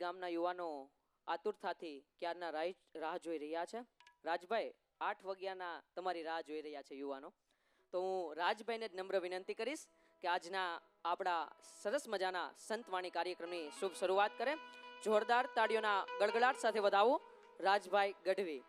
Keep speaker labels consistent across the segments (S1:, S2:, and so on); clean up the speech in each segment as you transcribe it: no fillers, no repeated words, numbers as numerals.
S1: ગામના યુવાનો આતુરતાથી ક્યારના રાહ જોઈ રહ્યા છે. રાજભાઈ 8 વાગ્યાના તમારી રાહ જોઈ રહ્યા છે યુવાનો. તો હું રાજભાઈને જ નમ્ર વિનંતી કરીશ કે આજના આપણા સરસ મજાના સંતવાણી કાર્યક્રમની શુભ શરૂઆત કરે. જોરદાર તાળીઓના ગડગડાટ સાથે વધાવો રાજભાઈ ગઢવી.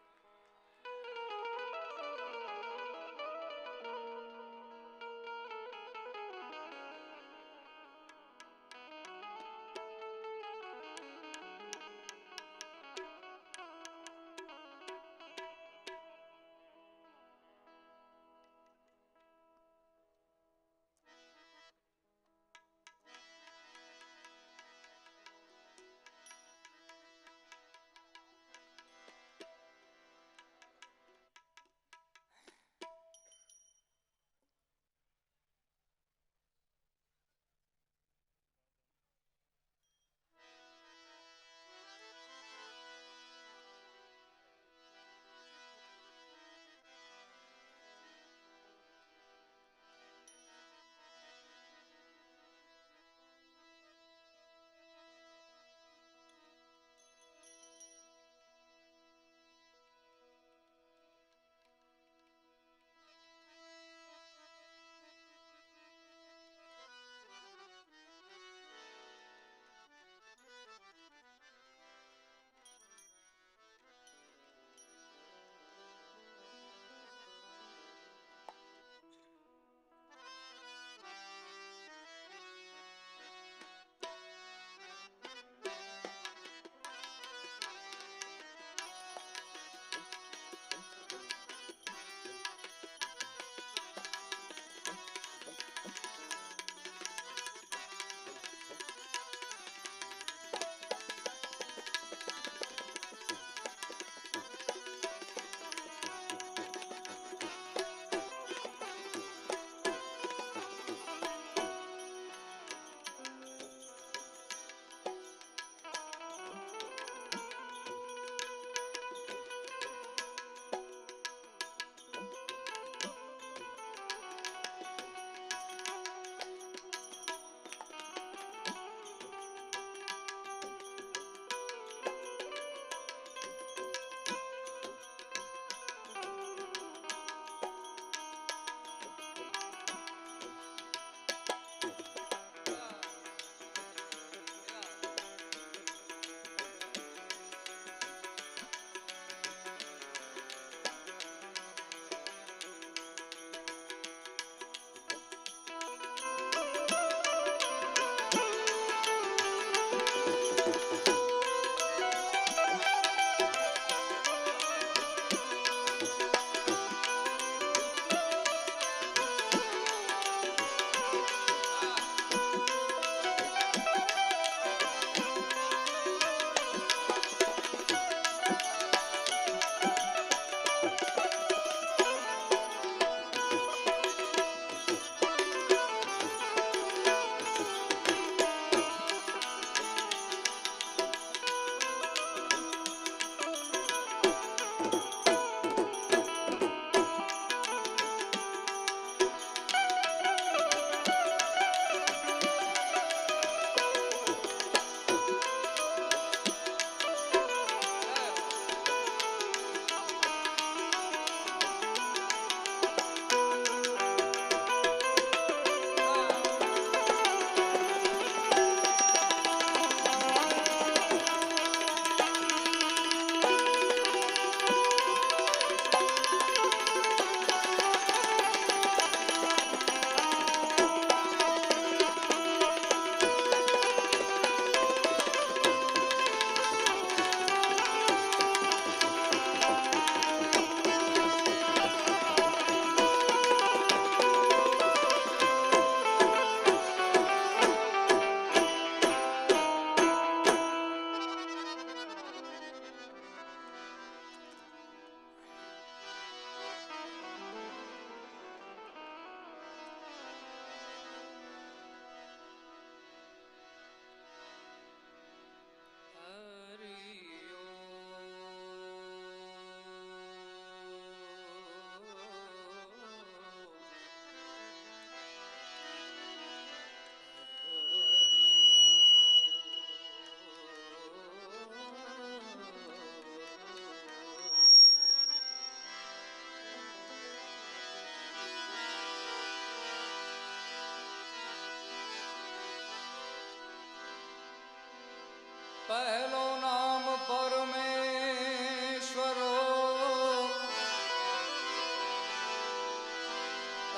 S2: પહેલો નામ પરમેશ્વરો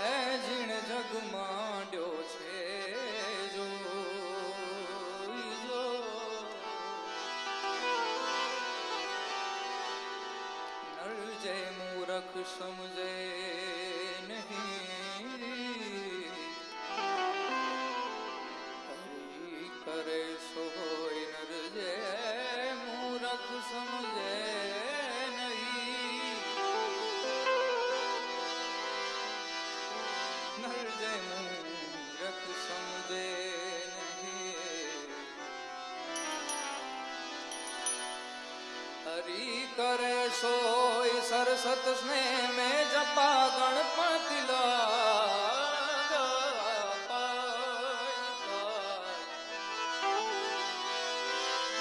S2: એ જીણ જગ માંડ્યો છે જો નર જય મૂરખ સમજે નહીં હરી કરે સોય નર જય મૂરખ સમજે નહીં નર જય મૂરખ સમજે નહીં હરી કરે સોય સરસત સ્નેહ में जपा गणपति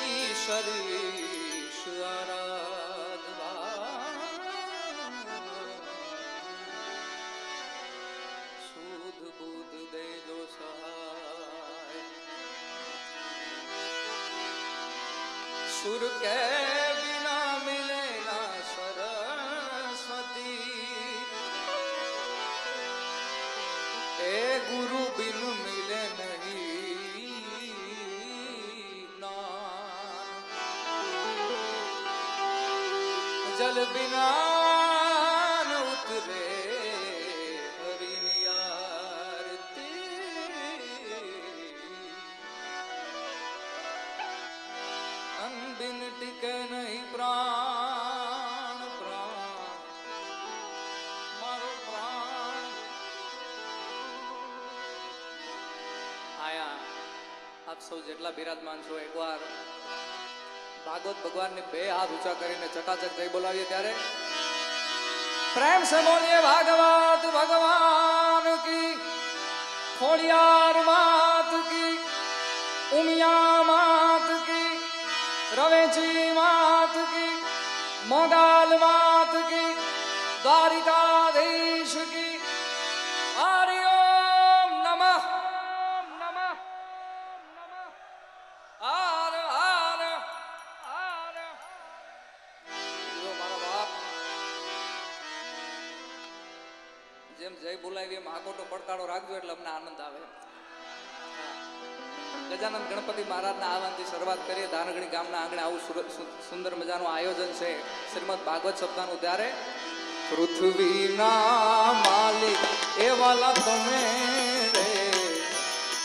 S2: ईश्वरीश आराधवा शुद्ध बुद्ध देजो सहाय सुर के बिना मिले ना ए गुरु बिन मिले नहीं नान जल बिना न उतरे हरिनी आरती अन बिन टिके नहीं प्राण प्राण मारो प्राण आया आप सौ जेटला બિરાજમાન છો એકવાર ભાગવત ભગવાનને બે હાથ ઊંચા કરીને ચકાચક જય બોલાવીએ ત્યારે પ્રેમ સે બોલીએ ભાગવત ભગવાન કી ખોડિયાર માત કી ઉમિયા માત કી રવેચી માત કી મોગાલ માત કી દ્વારિકાધીશ કી હરિ ઓમ નમઃ જેમ જય બોલાવી એમ આકોટો પડકારો રાખજો એટલે અમને આનંદ આવે. ગજાનંદ ગણપતિ મહારાજના આગમનથી શરૂઆત કરીએ. ધાનગઢી ગામના આંગણે આવું સુંદર મજાનું આયોજન છે શ્રીમદ ભાગવત સપ્તાહનું. ત્યારે પૃથ્વીના માલિક એવાલા તમે રે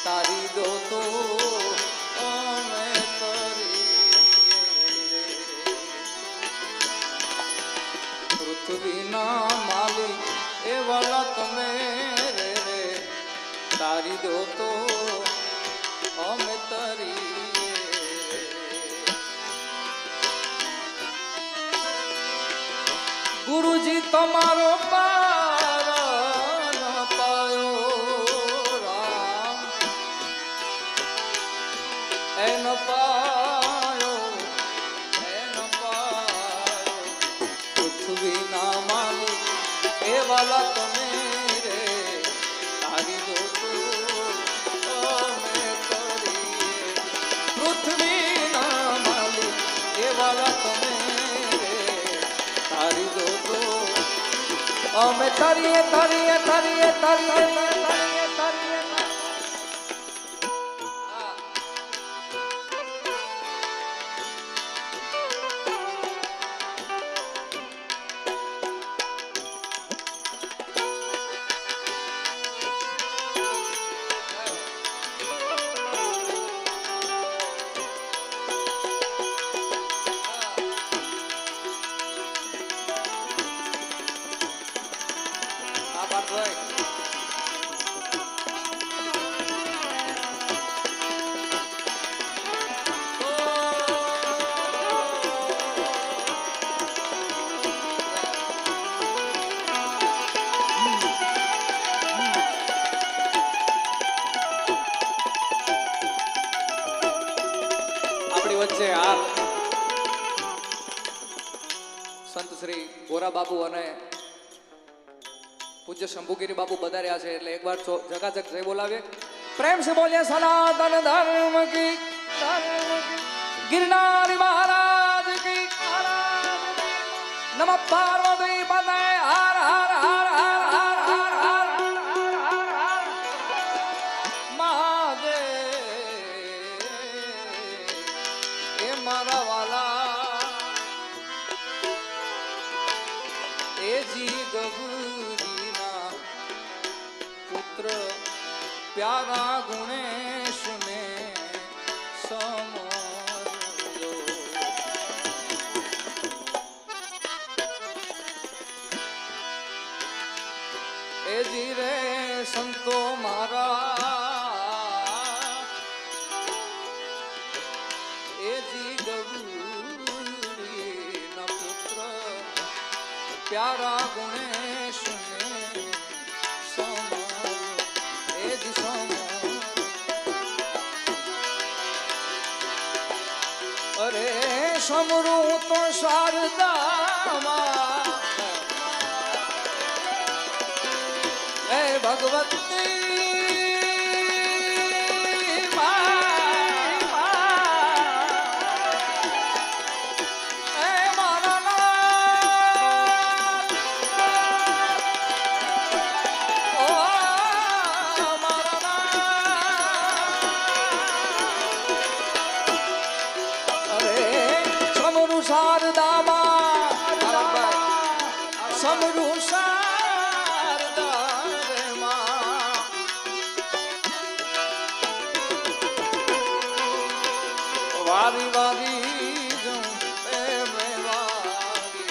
S2: તારી દો તો અમે કરીએ. પૃથ્વીના માલિક એવાલા તમે રે તારી દો તો અમે તરીએ. ગુરુજી તમારો પાર ન પાયો રામ એન પાયો પૃથ્વીના માલિક એવાલા તમે રે તારી દો તો અમે કરીએ. પૃથ્વીના માલિક એવાલા તમે રે તારી દો તો અમે તરીએ તરીએ તરીએ તરીએ તરીએ તરીએ. વચ્ચે હાલ સંત શ્રી ગોરા બાપુ અને પૂજ્ય શંભુગીરી બાપુ બધાર્યા છે એટલે એકવાર જગાજગ જય બોલાવીએ. પ્રેમ સે બોલીએ સનાતન ધર્મ કી गिरनारी महाराज की नम पार्वती पते हर हर हर हर हर हर हर हर हर महादेव ए मारा वाला ए जी गौरी ना पुत्र प्यारा गुणेश ने समर्यो ए जी रे संतो मारा ए जी गौरी न पुत्र प्यारा गुणेश ने समर्यो ए जी समर्यो अरे समरू तो शारदा ए भगवती समरू शारदा रे मां वारी वारी जो में वारी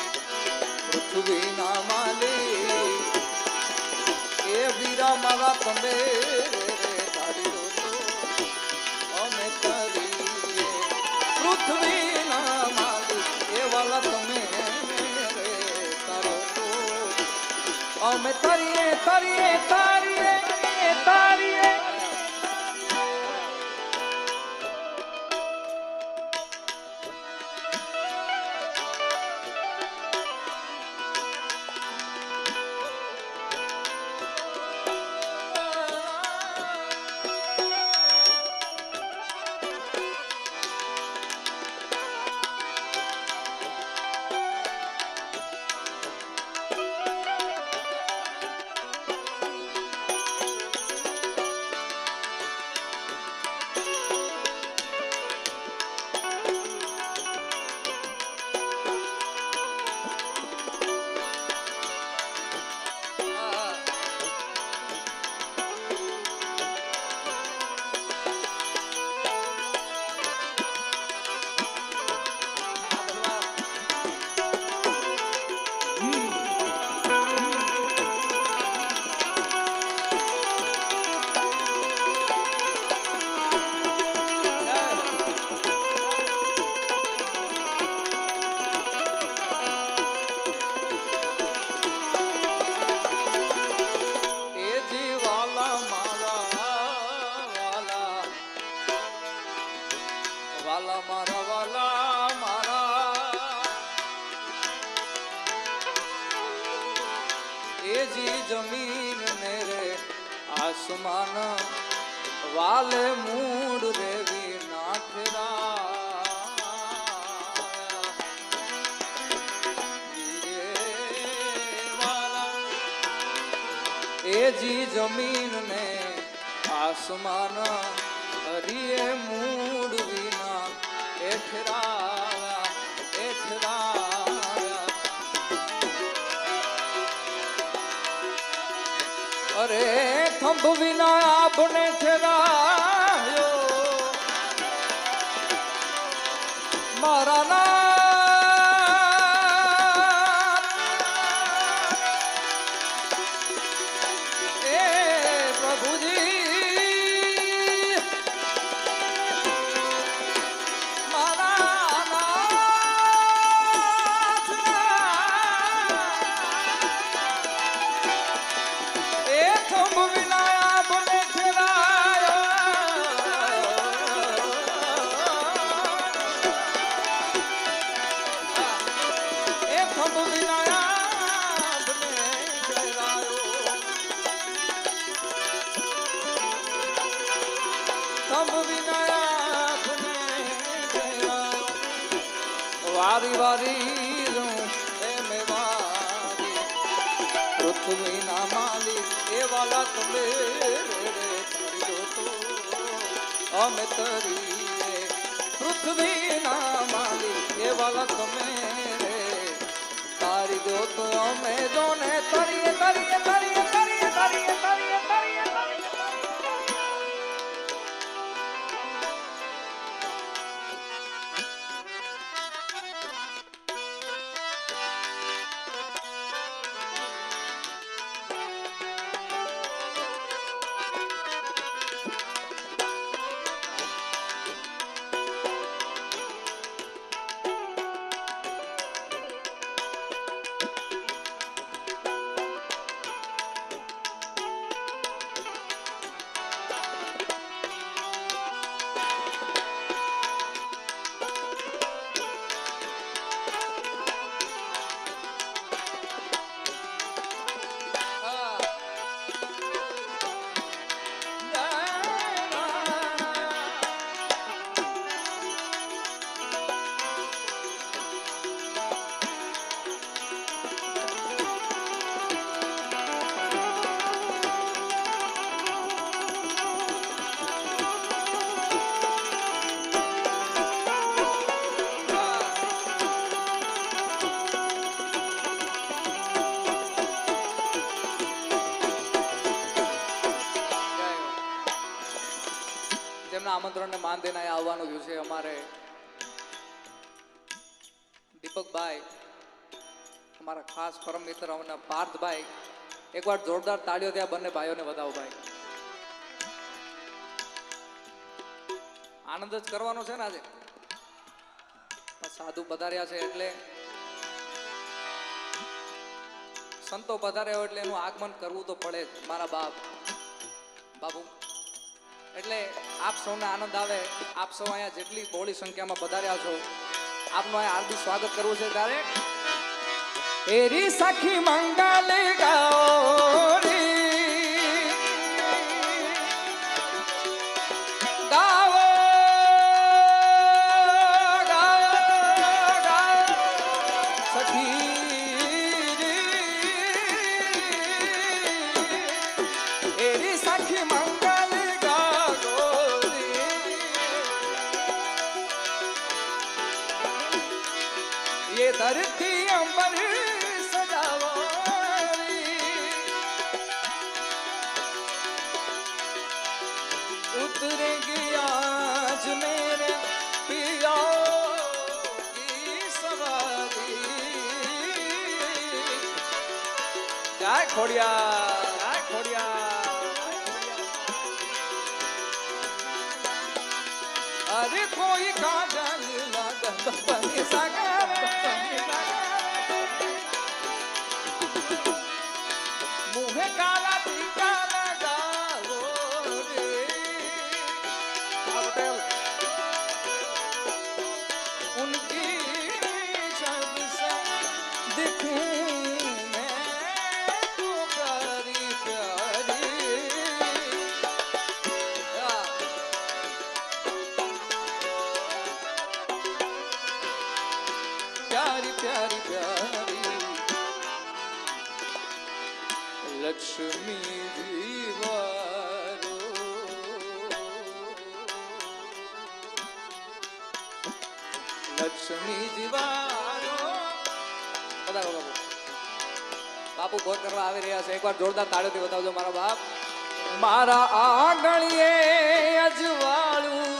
S2: पृथ्वी ना माली ए वीरा मारा तमे रे तारी तो अमे करी पृथ्वी ना माली ए वाला तमे અમે તરીએ તરીએ તારીએ તારીએ जमीन ने रे आसमान वाले मूड रे भी नाथरा ए जी जमीन ने आसमान हरिये मूड विना एठरा एठरा अरे थंभ विना आपने ठहरायो मारा ना ए प्रभु जी मारा ना વારી વારી એમ વારી પૃથ્વીના માલિક એ વાલા તમે અમે તરીએ પૃથ્વીના માલિક એ વાલા તમે તારી દો તો અમે જોને તરીએ તરીએ તરીએ તરીએ તરીએ તરીએ તરીએ તેમના આમંત્રણને માન દઈને અહીંયા આવવાનું થયું છે અમારે દીપકભાઈ, અમારા ખાસ પરમ મિત્ર અમારા પાર્થભાઈ. એકવાર જોરદાર તાળીઓ ત્યાં બંને ભાઈઓને વધાવો ભાઈ. આનંદ જ કરવાનો છે ને આજે. સાધુ પધાર્યા છે એટલે સંતો પધાર્યા હોય એટલે એનું આગમન કરવું તો પડે જ મારા બાપુ. એટલે આપ સૌને આનંદ આવે. આપ સૌ અહીંયા જેટલી બહોળી સંખ્યામાં પધાર્યા છો આપનું અહીંયા હાર્દિક સ્વાગત કરવું છે. ત્યારે એરી સખી મંગલ ગૌરી ગાવો સખી એરી સખી મંગલ ये धरती अंबर सजावा उतरेंगे आज मेरे पिया की सवारी. जय खोड़िया जय खोड़िया. अरे कोई काजल लगन बनी सगर मुँह काला टीका लगाओ रे. उनकी शब से दिखूं मैं तो प्यारी प्यारी. प्यारी प्यारी प्यारी लक्ष्मी दीवारो લક્ષ્મી જીવારો. પધારો બાપુ. બાપુ ભોજ કરવા આવી રહ્યા છે. એકવાર જોરદાર તાળીઓથી બતાવજો મારા બાપ. મારા આંગણીએ અજવાળું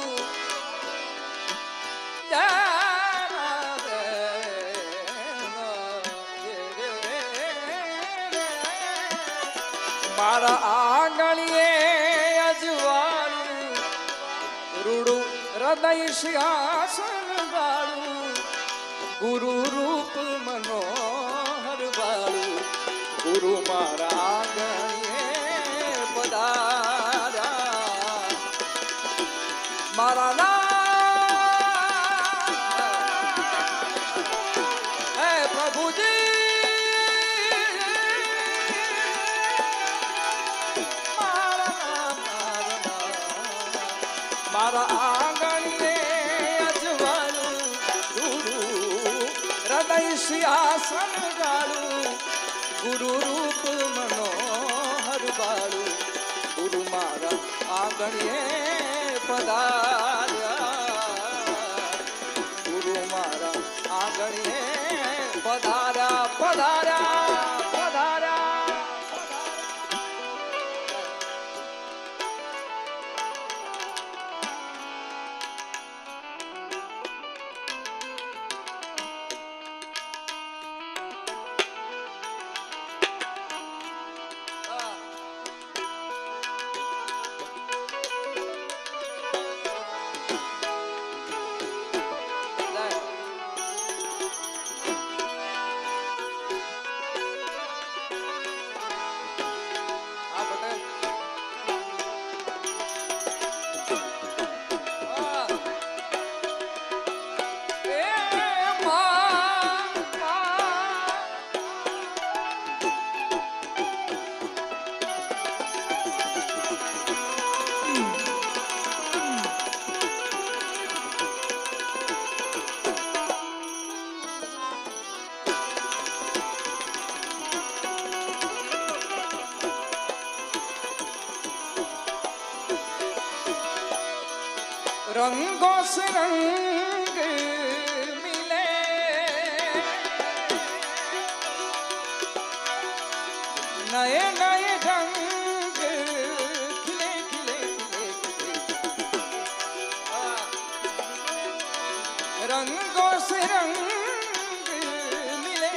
S2: મારા આંગણીએ અજવાળું રૂડું હૃદય સિંહાસન વાળું ગુરુ રૂપ મનોહર વાળું ગુરુ મારા આંગણીએ પધાર્યા. મારા નામ હે પ્રભુજી. મારા આંગણીએ અજવાળું રૂડું લઈ સિંહાસન ગાળું ગુરુ રૂપ મનોહર બાળું ગુરુ મારા આંગણીએ પધાર્યા ગુરુ મારા આંગણીએ પધાર્યા પધાર્યા પધાર્યા रंगों से रंग मिले नए नए रंग खिले खिले खिले रंगों से रंग मिले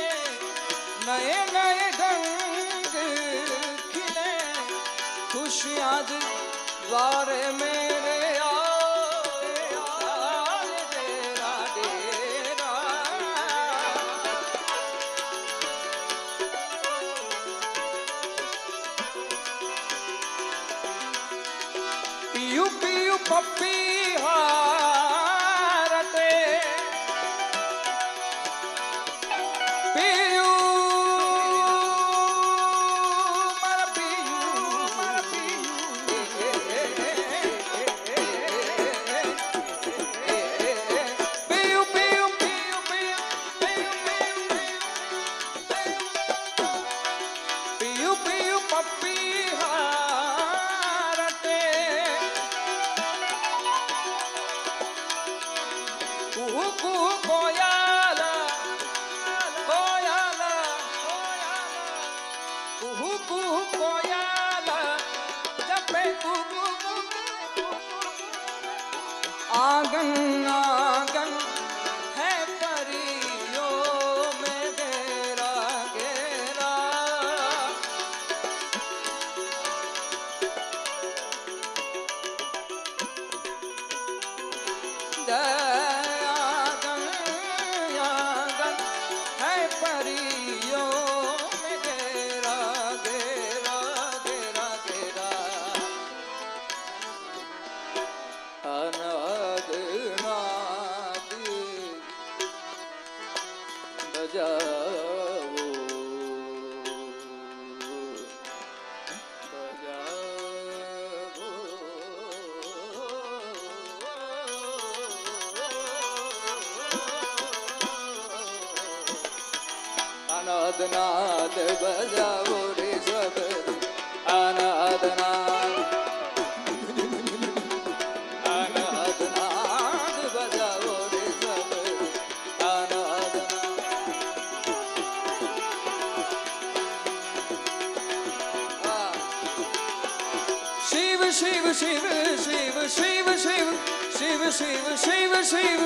S2: नए नए रंग खिले खुशियाँ द्वारे मेरे पियू पियू पप्पी हारते पियू मारा पियू पियू पियू पियू पियू पियू पप्पी कोयाला कोयाला कुहू कुहू कोयाला जपे कुहू आंगन आंगन है परियों में घेरा घेरा नाद नाद बजाओ रे सब अनाद नाद अनाद नाद बजाओ रे सब अनाद शिव शिव शिव शिव शिव शिव शिव शिव शिव शिव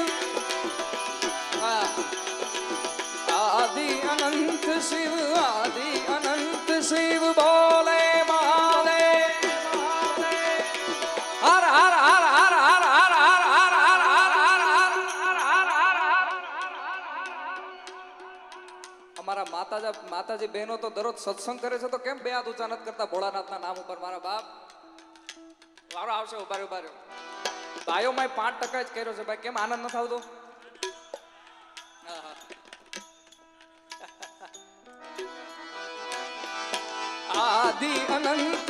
S2: आदि अनंत शिव बोले महादेव हर हर हर हर हर हर हर हर हर हर हर हर हमारा माताजी बहनों तो दररोज सत्संग करे છે તો કેમ બે હાથ ઊંચા નથી કરતા ભોળાનાથના નામ ઉપર મારા બાપ વારો આવશે ઉભા રહ્યો ભાઈઓ માં 5% જ કર્યો છે ભાઈ કેમ આનંદ નથી આવતો आदि अनंत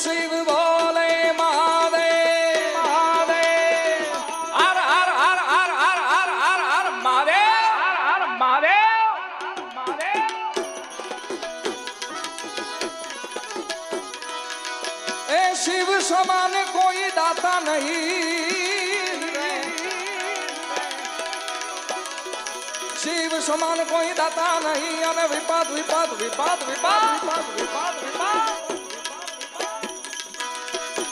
S2: शिव बोले महादेव महादेव हर हर हर हर हर हर हर हर हर महादेव શિવ સમાન કોઈ દાતા નહીં અને વિપાદ વિપાદ વિપાદ વિપાદ વિપાદ વિપાદ વિપાદ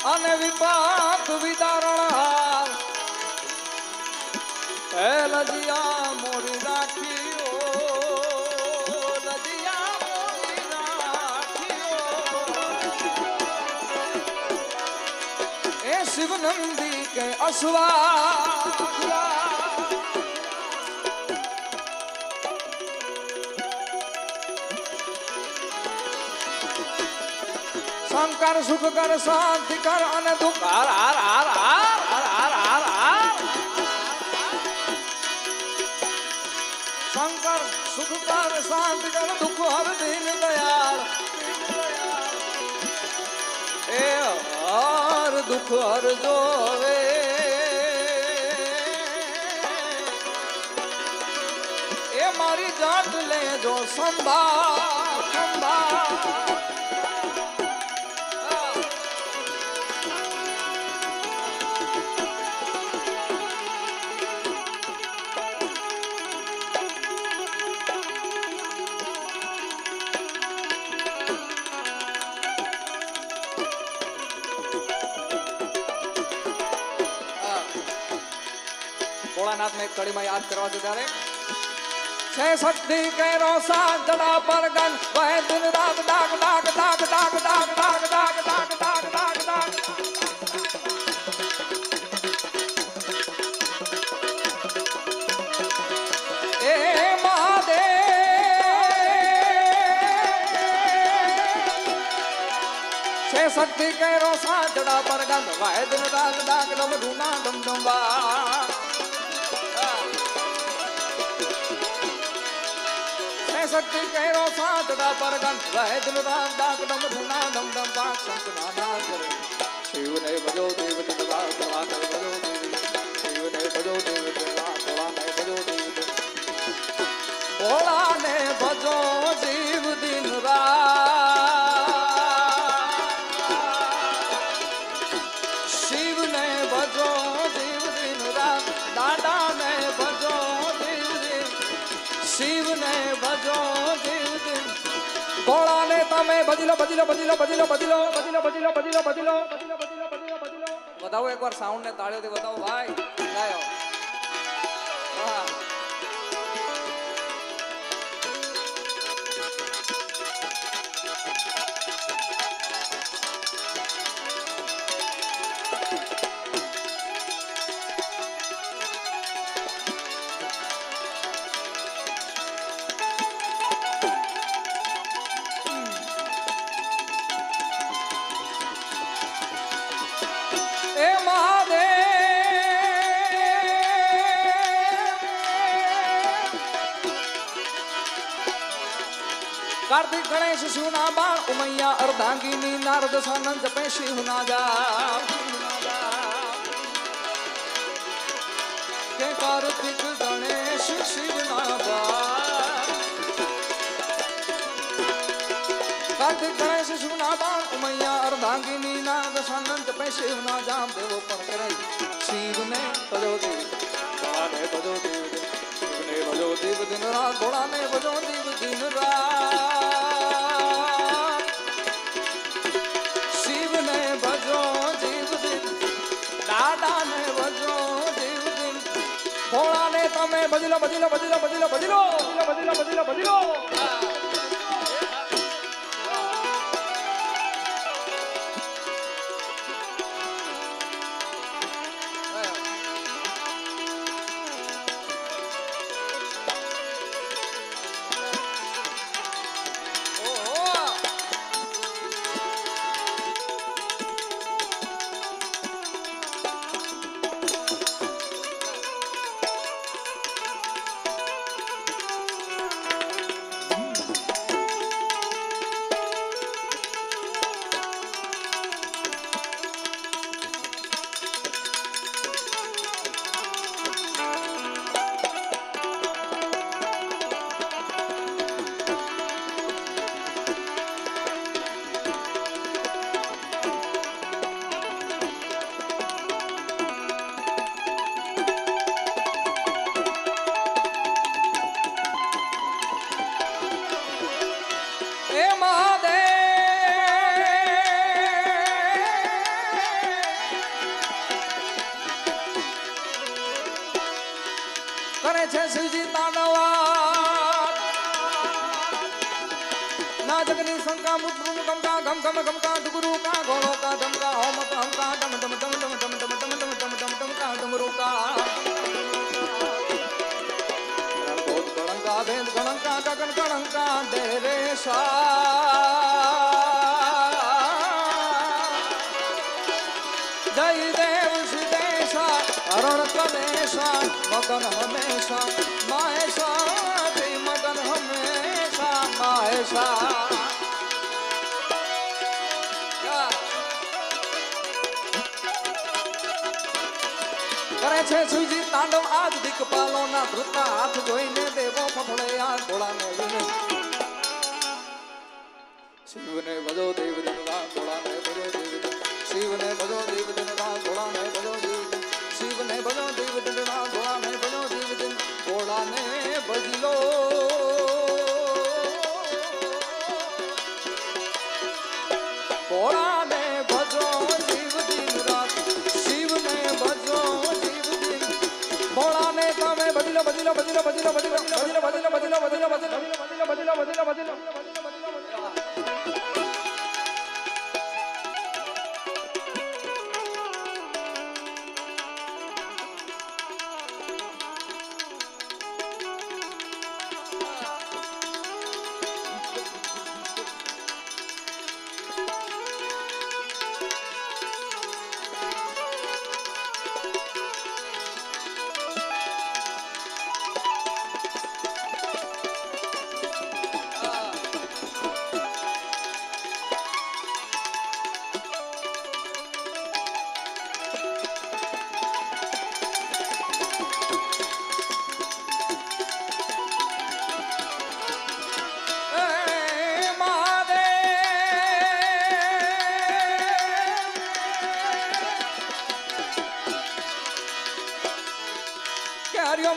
S2: અને વિપાદ વિદારણ હે લજિયા મોરી રાખીઓ લજિયા મોરી રાખીઓ એ શિવ નંદી કે અશ્વા શંકર સુખ કર શાંતિ કર અને દુઃખ હાર હાર હાર હાર હાર હાર હાર હાર શંકર સુખ કર શાંતિ કર દુઃખ હર દીન દયાળ એ હર દુઃખ હર જોવે એ મારી જાત લેજો સંભાળ સંભાળ ભોળાનાથ ને એક કડીમાં યાદ કરવા છે ત્યારે છે શક્તિ કેરો સાત જડા પર ગન વહે દિન રાત ડાક ડાક ડાક ડાક ડાક ડાક ડાક ડાક ડાક ડાક ડાક એ મહાદેવ છે શક્તિ કેરો સાત જડા પર ગન વહે દિન રાત ડાક ડમ ઢૂના ડમ ડમ શક્તિ કહેરો સાતડા પરગન વહે દિલ રાત ડાક ડમ ઢૂના ડમ ડમ પાક સંત નાના કરે શિવને ભજો દેવ દિલવા ભગવાને ભજો દેવ શિવને ભજો દેવ દિલવા ભગવાને ભજો દેવ ભોળાને ભજો જીવ દિન રાત શિવને ભજો જીવ દિન રાત દાદાને ભજો જીવ દિન શિવને ભજો જીવ દિન ભોળાને તમે ભજી લો ભજી લો ભજી લો ભજી લો ભજી લો ભજી લો ભજી લો ભજી લો ભજી લો બતાવો એકવાર સાઉન્ડ ને તાળીઓથી બતાવો ભાઈ ગાયો વાહ એ મહાદેવ કાર્તિક ગણેશ શિવના બાળ ઉમૈયા અર્ધાંગીની નારદ સાનંદ જપે શિવના જા કે કાર્તિક ગણેશ શિવના બાળ કાર્તિક ગણેશ શિવના બાળ ઉમૈયા અર્ધાંગીની નારદ સાનંદ જપે શિવના જામ દેવો પણ કરે શિવને ભજો દેવ ભોળાને ભજો દેવ શિવને ભજો દેવ દિન રાત ભોળાને ભજો દેવ દિન રાત શિવને ભજો દેવ દિન દાદાને ભજો દેવ દિન ભોળાને તમે ભજી લો ભજી લો ભજી લો ભજી લો ભજી લો ભજી લો ભજી લો ભજી લો ભજી લો કરે છે શિવજી તાંડવા ના જગની શંકા મુદ્રું ગમકા ગમ ગમ ગમકા ડુગરુ કા ઘોડો કા ધમકા હોમ કા હમકા ડમ ડમ ડમ ડમ ડમ ડમ ડમ ડમ ડમ ડમ ડમ કા ડમરુ કા રણભોજ ગણંકા ભેદ ગણંકા ગગન ગણંકા ડેરે જય દેવ સિદ્ધેશા હરણ કલેશા મગન હમેશા માહેશા મગન હમેશા માહેશા કરે છે શિવજી તાંડવ આજ દિક્પાલો ના ધૃતના હાથ જોઈને દેવો ફફડે આ ભોળાને વિને શિવને ભજો દેવ દિનવા ભોળાને ભજો દેવ દિન શિવને ભજો દેવ દિનવા ભોળાને ભજો દેવ દિન શિવને ભજો દેવ દિનવા ભોળાને ભજો દેવ દિન ભોળાને ભજી લો ભોળાને ભજો જીવ દિન રાત શિવને ભજો જીવ દિન ભોળાને તમે ભજી લો ભજી લો ભજી લો ભજી લો ભજી લો ભજી લો ભજી લો ભજી લો ભજી લો ભજી લો ભજી લો ભજી લો ભજી લો ભજી લો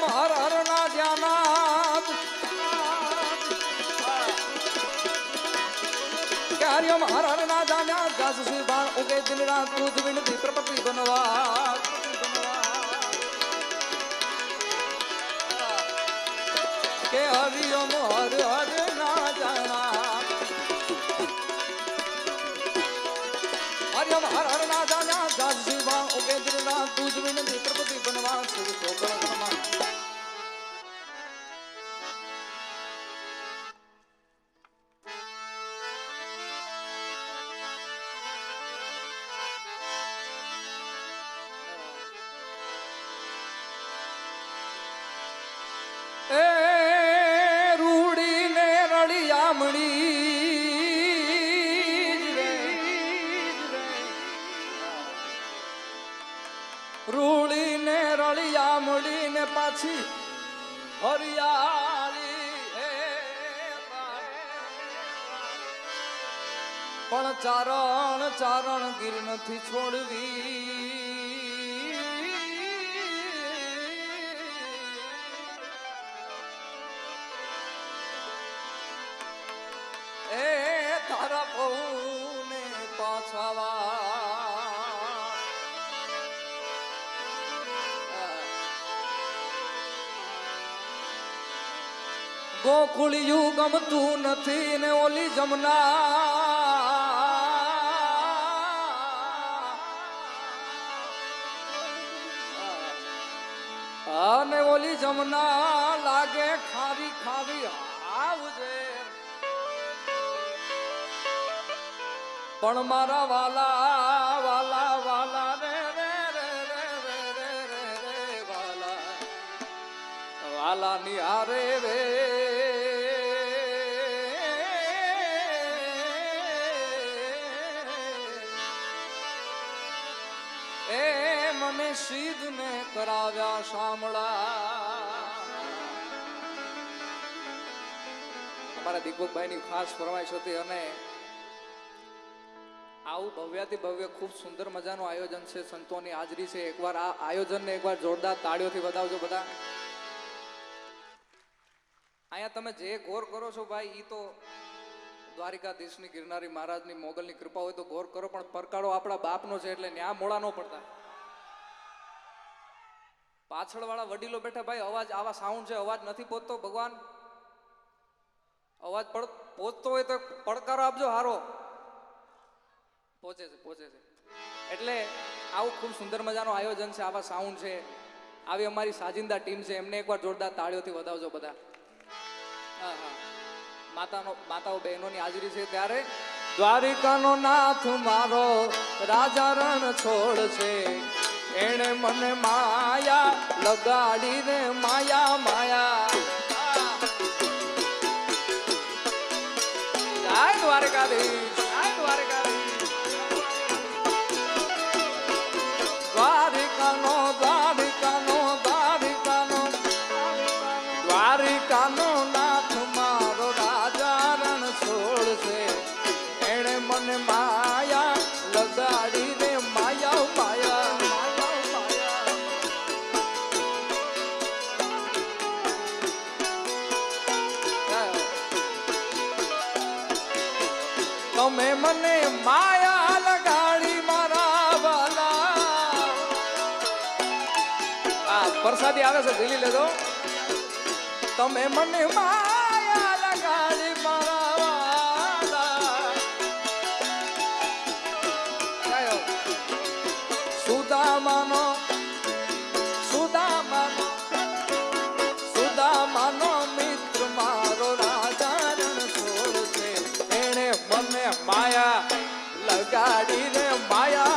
S2: હર હર ના ધ્યાનાત કાર્યમ હર હર ના જામ્યા જાસ સી બાણ ઉગે દિન રાત તુજ વિનતી પ્રપતિ બનવા કે હરિયમ હર હર ના જાના હરિયમ હર હર ના જામ્યા જાસ સી બાણ ઉગે દિન રાત તુજ વિનતી પ્રપતિ બનવા શિવ ચોકડ ગણમાં એ રૂડી ને રળિયામણી રૂડી ને રળિયામણી ને પાછી હરિયાળી પણ ચારણ ચારણ ગીર નથી છોડવી એ તારા પૌને પાછાવા ગોકુળિયું ગમતું નથી ને ઓલી જમના અને ઓલી જમના લાગે ખારી ખારી આવજે પણ મારા વાલા વાલા વાલા રે રે રે રે રે રે રે રે વાલા વાલા ની હારે રે એ મને સિદ્ધ ને કરાવ્યા શામળા અમારા દીપકભાઈ ની ખાસ ફરમાઈશ હતી અને આવું ભવ્યાથી ભવ્ય ખૂબ સુંદર મજાનું આયોજન છે સંતોની હાજરી છે એકવાર આ આયોજનને એકવાર જોરદાર તાળીઓથી બતાવજો બધા અહીંયા તમે જે ગોર કરો છો ભાઈ ઈ તો દ્વારિકાધીશની ગિરનારી મહારાજની મોગલની કૃપા હોય તો ગોર કરો પણ પરકાળો આપણા બાપનો છે એટલે ન્યા મોડા ન પડતા પાછળવાળા વડીલો બેઠા ભાઈ અવાજ આવા સાઉન્ડ છે, અવાજ નથી પહોંચતો ભગવાન, અવાજ પહોંચતો હોય તો પડકારો આપજો હારો. પહોંચે છે. એટલે આવું ખૂબ સુંદર મજાનું આયોજન છે, આવા સાઉન્ડ છે, આવી અમારી સાજિંદા ટીમ છે, એમને એકવાર જોરદાર તાળીઓથી વધાવજો બધા. હા માતાઓ બહેનોની હાજરી છે ત્યારે દ્વારિકાનો નાથ મારો રાજા રણ છોડ છે, એણે મને માયા લગાડી રે માયા. જય દ્વારકાધીશ, જય દ્વારકાધીશ. દ્વારિકાનો નાથ મારો રાજા રણ છોડ છે, એણે મને માયા લગાડી રે માયા. તમે મને માયા લગાડી મારા વાલા. આ પ્રસાદી આવે છે, ઝીલી લેજો. તમે મને માયા લગાડી મારા વાલા. સુદામાનો મિત્ર મારો રાજા રણ છોડ છે, એણે મને માયા લગાડી રે માયા.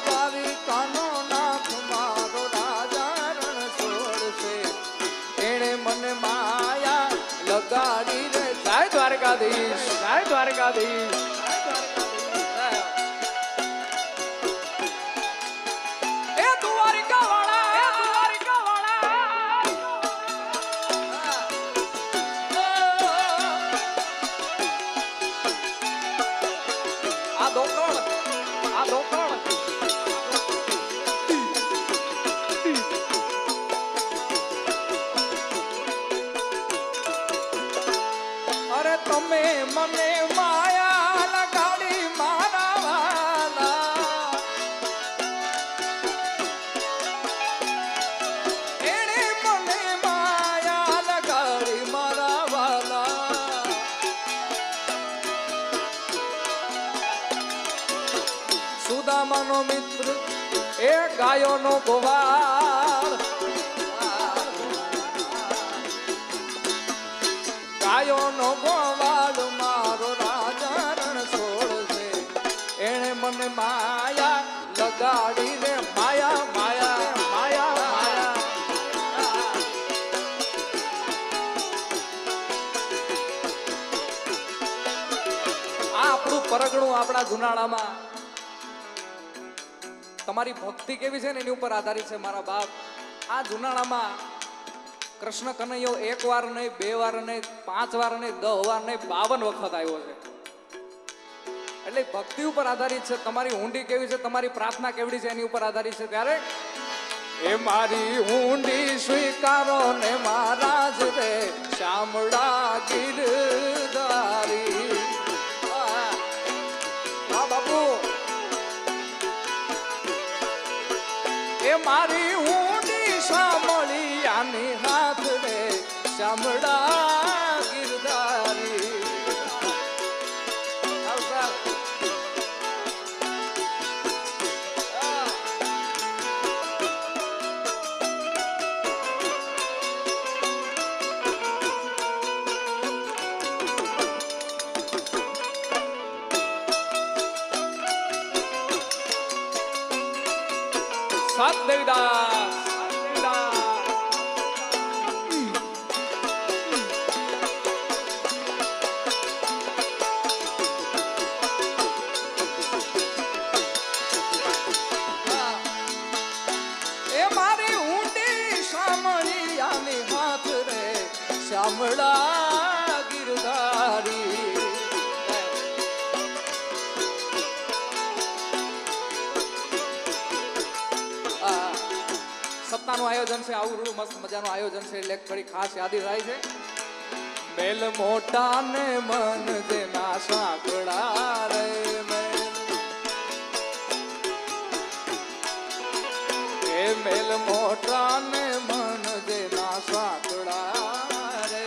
S2: દ્વારિકાનો નાથ મારો રાજા રણ છોડ છે, એણે મને માયા લગાડી રે. જય દ્વારકાધીશ, જય દ્વારકાધીશ. અરે તમે મને માયા લગાડી મારા વાલા, એણે મને માયા લગાડી મારા વાલા. સુદામાનો મિત્ર એ ગાયોનો ગોવાળ, ગાયોનો ગોવાળ મારો રાજા રણ છોડ છે, એણે મને માયા લગાડી રે માયા. આ આપણું પરગણું આપણા જુનાળામાં તમારી ભક્તિ કેવી છે ને એની ઉપર આધારિત છે મારા બાપ. આ જુનાળામાં કૃષ્ણ કનૈયો 1 વાર નહીં, 2 વાર નહીં, 5 વાર નહીં, 10 વાર નહીં, 52 વખત આવ્યો છે. એટલે ભક્તિ ઉપર આધારિત છે, તમારી ઊંડી કેવી છે, તમારી પ્રાર્થના કેવડી છે એની ઉપર આધારિત છે. ત્યારે એ મારી ઊંડી સ્વીકારો ને મહારાજ રે શામળા ગિરધારી. હા બાપુ, એ મારી ઊંડી સાંભળી આની હાથ રે શામળા ગિરધારી. સાત દેવીદાસ એ મારી ઊંડી સામળી આની હાથ રે શામળા ગિરધારી. સપ્તાહનું આયોજન છે, આવું મસ્ત મજાનું આયોજન છે એટલે ઘણી ખાસ યાદી થાય છે. મેલ મોટા ને મન જેના સાંકળા રે મેલ મોટા ને મન જેના સાંકળા રે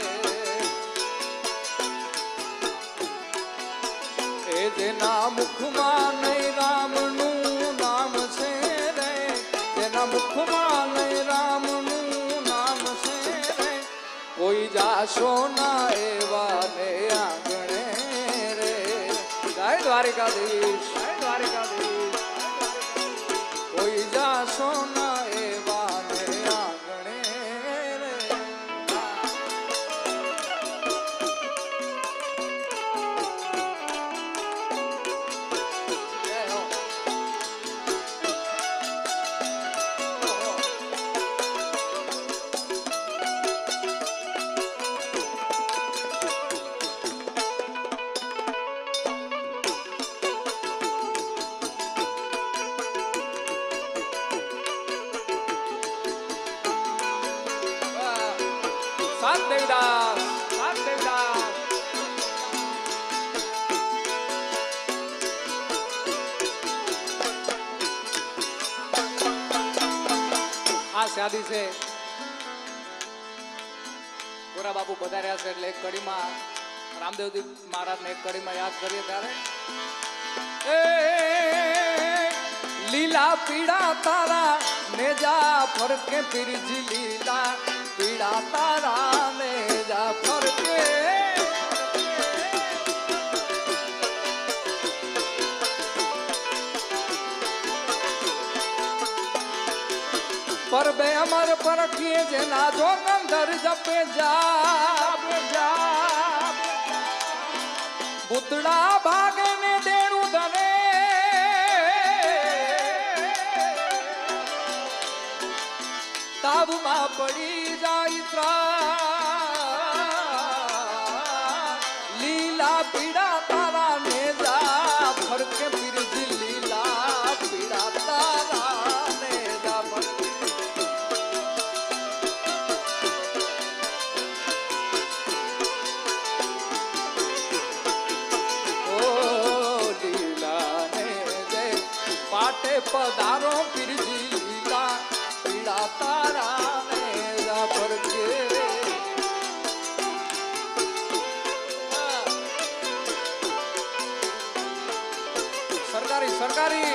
S2: એ જેના મુખમાં નહીં રામનું નામ છે રે જેના મુખમાં નહીં રામનું નામ છે રે કોઈ જાશો ના એવા ને આંગણે રે જય દ્વારિકાધીશ જય દ્વારિકાધીશ કોઈ જાશો ના એવા ને આંગણે રે સાત દેવદાસ સાત દેવદાસ આ શાદી છે ગોરા બાપુ પધાર્યા છે એટલે એક કડીમાં રામદેવજી મહારાજને એક કડીમાં યાદ કરીએ ત્યારે લીલા પીડા તારા ને જા ફરકે પીરજી લીલા પીડા તારા ને જા ફરકે પર બે અમર પરખીએ જેના જો નંદર જપે જા ભૂતડા ભાગે ને દેણું ધરે તાબમાં પડી જાય ત્રાસ લીલા પીડા તારા ને જા ફરકે પીરજી લીલા પીડા તારા ને જા ફરકે ઓ લીલા ને જય પાટે પધારો પીરજી લીલા પીડા તારા ને જા ફરકે સરકારી સરકારી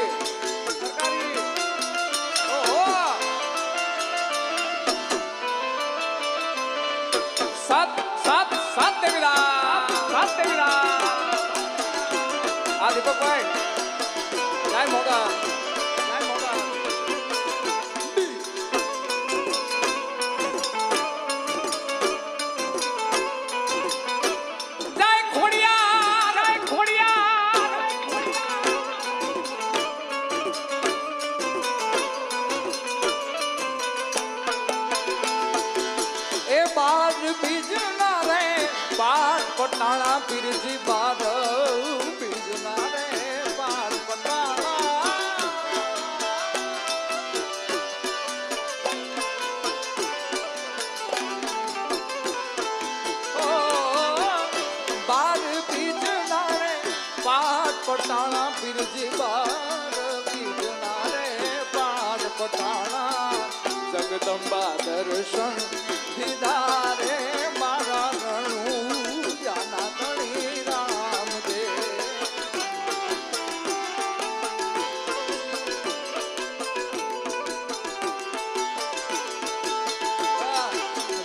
S2: સરકારી ઓહો સાત સાત સાત દેવીરા આ દીપકભાઈ જય મોગા જય મોગા જય ખોડિયાર જય ખોડિયાર એ બાર બીજ ના રે બાર પટાણા પીરજી બાર બીજ ના રે બાર પટાણા ઓ બાર બીજ ના રે બાર પટાણા પીરજી બાર બીજ ના રે બાર પટાણા જગદંબા દર્શન દીધા રે મારા રણું જાના ધણી રામ દે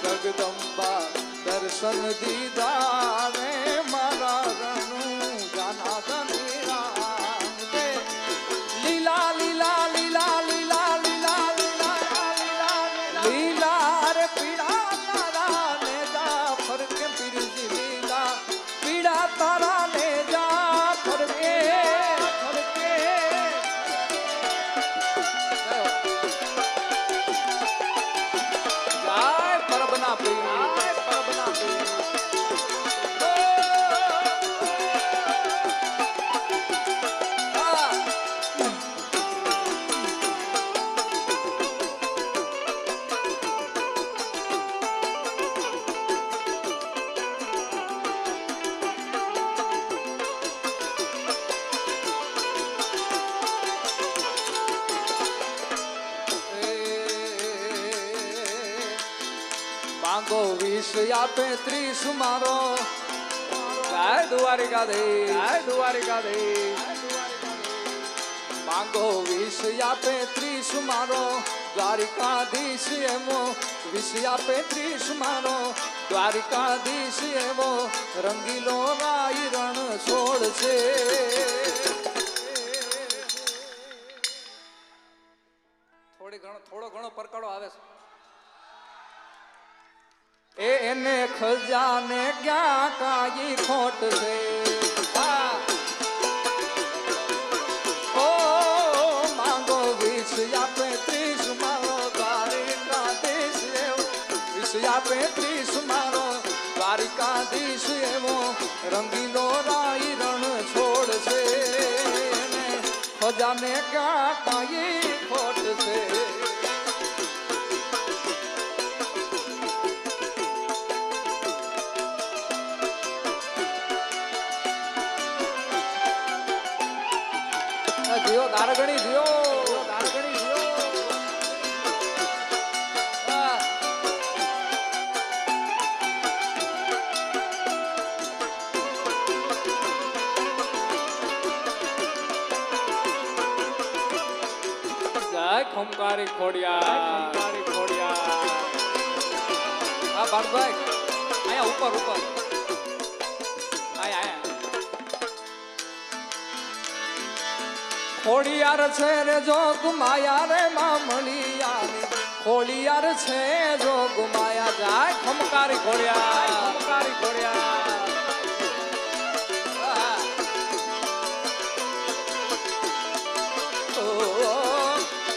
S2: જગદંબા દર્શન દીધા રે મારા રણું જાના ધણી રામ દે લીલા લીલા લીલા લીલા લીલા લીલા લીલા લીલા રે વિષ આપે 30 મારો જય દ્વારિકાધીશ જય દ્વારિકાધીશ માંગો વિષ આપે 30 મારો દ્વારિકાધીશ એવો વિષ આપે 30 મારો દ્વારિકાધીશ એવો રંગીલો રાય રણ છોડ છે થોડો ઘણો પરકાળો આવે છે એને ખજાને ક્યાં કાઈ ખોટ છે ઓ માંગો વિષ આપે 30 મારો દ્વારિકાધીશ એવો વિષ આપે 30 મારો દ્વારિકાધીશ એવો રંગીલો રાય રણ છોડ છે ખજાને ક્યાં કાઈ ખોટ છે જીઓ દારગણી જીઓ દારગણી જીઓ જય ખમકારી ખોડિયા હા ભારતભાઈ અહીંયા ઉપર આયા ખોડિયાર છે રે જોગ માયા રે મામલિયા ખોડિયાર છે જોગ માયા જાય ખમકારી ખોડિયા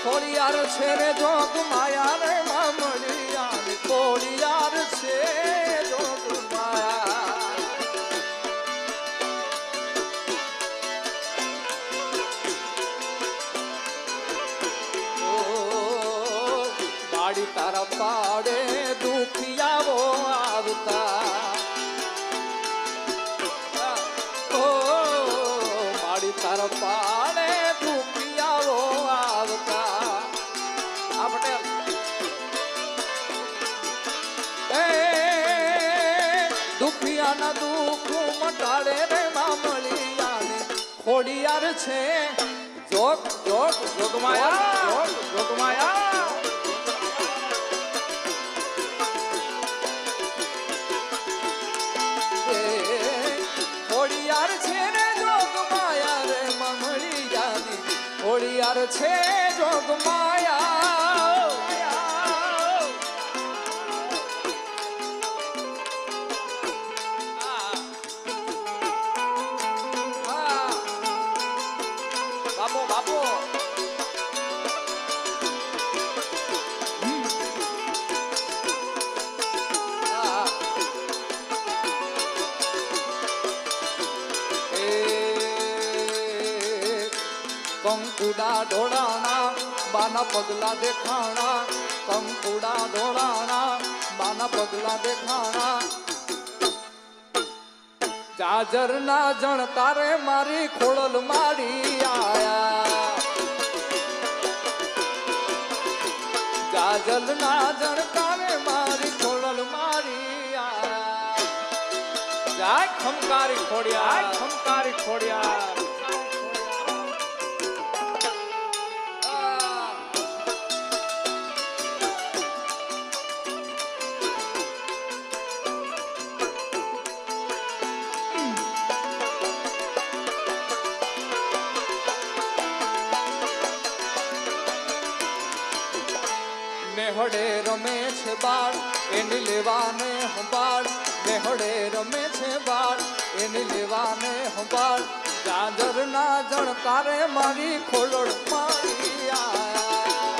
S2: ખોડિયાર છે રે જોગ માયા રે મામલિયા ખોડિયાર છે જોગ માયા તારા પાડે દુખિયાઓ આવતા ઓ મારી તારા પાડે દુખિયાઓ આવતા આ પટેલ એ દુખિયાના દુઃખ મટાડે રે મામલિયાની ખોડિયાર છે જોગમાયા ખોડિયાર છે રે જોગ માયા રે મમળિયાની ખોડિયાર છે જોગ માયા બાપો કંકુડા ઢોળાણા બાના પગલા દેખાણા કંકુડા ઢોળાણા બાના પગલા દેખાણા જાજર ના જણકારે મારી ખોળલ મારી આયા જાજલ ના જણકારે મારી ખોળલ મારી આયા જાય ખમકારી ખોડિયા નેહડે રમે છે બાળ એની લેવાને સંભાળ નેહડે રમે છે બાળ એની લેવાને સંભાળ જાજર ના જણકારે મારી ખોલડ મારી આયા